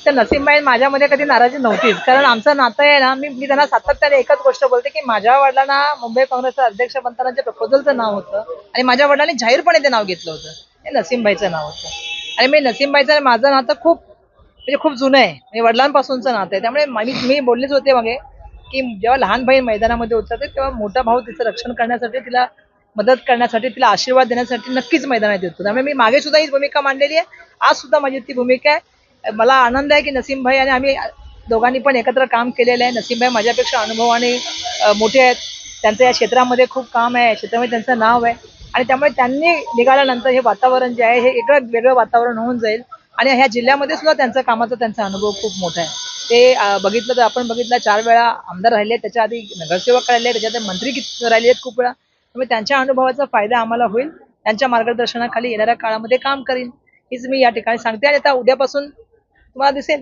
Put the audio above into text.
तर नसीमबाई माझ्यामध्ये कधी नाराजी नव्हतीच, कारण आमचं नातं आहे ना, मी त्यांना सातत्याने एकच गोष्ट बोलते की माझ्या वडिलांना मुंबई काँग्रेसचा अध्यक्ष बनताना जे प्रपोजलचं नाव होतं आणि माझ्या वडिलांनी जाहीरपणे ते नाव घेतलं होतं, हे नसीमबाईचं नाव होतं. आणि मी नसीमबाईचं आणि माझं नातं खूप म्हणजे खूप जुनं आहे, म्हणजे वडिलांपासूनचं नातं आहे. त्यामुळे मी बोललेच होते मागे की जेव्हा लहान बहीण मैदानामध्ये उतरते तेव्हा मोठा भाऊ तिचं रक्षण करण्यासाठी, तिला मदत करण्यासाठी, तिला आशीर्वाद देण्यासाठी नक्कीच मैदानात येतो. त्यामुळे मी मागे सुद्धा हीच भूमिका मांडलेली आहे, आज सुद्धा माझी ती भूमिका आहे. मला आनंद आहे की नसीमभाई आणि आम्ही दोघांनी पण एकत्र काम केलेलं आहे. नसीमभाई माझ्यापेक्षा अनुभवाने मोठे आहेत, त्यांचं या क्षेत्रामध्ये खूप काम आहे, क्षेत्रामध्ये त्यांचं नाव आहे आणि त्यामुळे त्यांनी निघाल्यानंतर हे वातावरण जे आहे हे वेगळं वेगळं वातावरण होऊन जाईल आणि ह्या जिल्ह्यामध्ये सुद्धा त्यांचा कामाचा त्यांचा अनुभव खूप मोठा आहे. ते बघितलं तर आपण बघितलं 4 वेळा आमदार राहिले, त्याच्या आधी नगरसेवक राहिले, त्याच्यात मंत्री राहिले आहेत खूप वेळा. त्यामुळे त्यांच्या अनुभवाचा फायदा आम्हाला होईल. त्यांच्या मार्गदर्शनाखाली येणाऱ्या काळामध्ये काम करीन हीच मी या ठिकाणी सांगते आणि आता उद्यापासून तुम्हाला दिसेल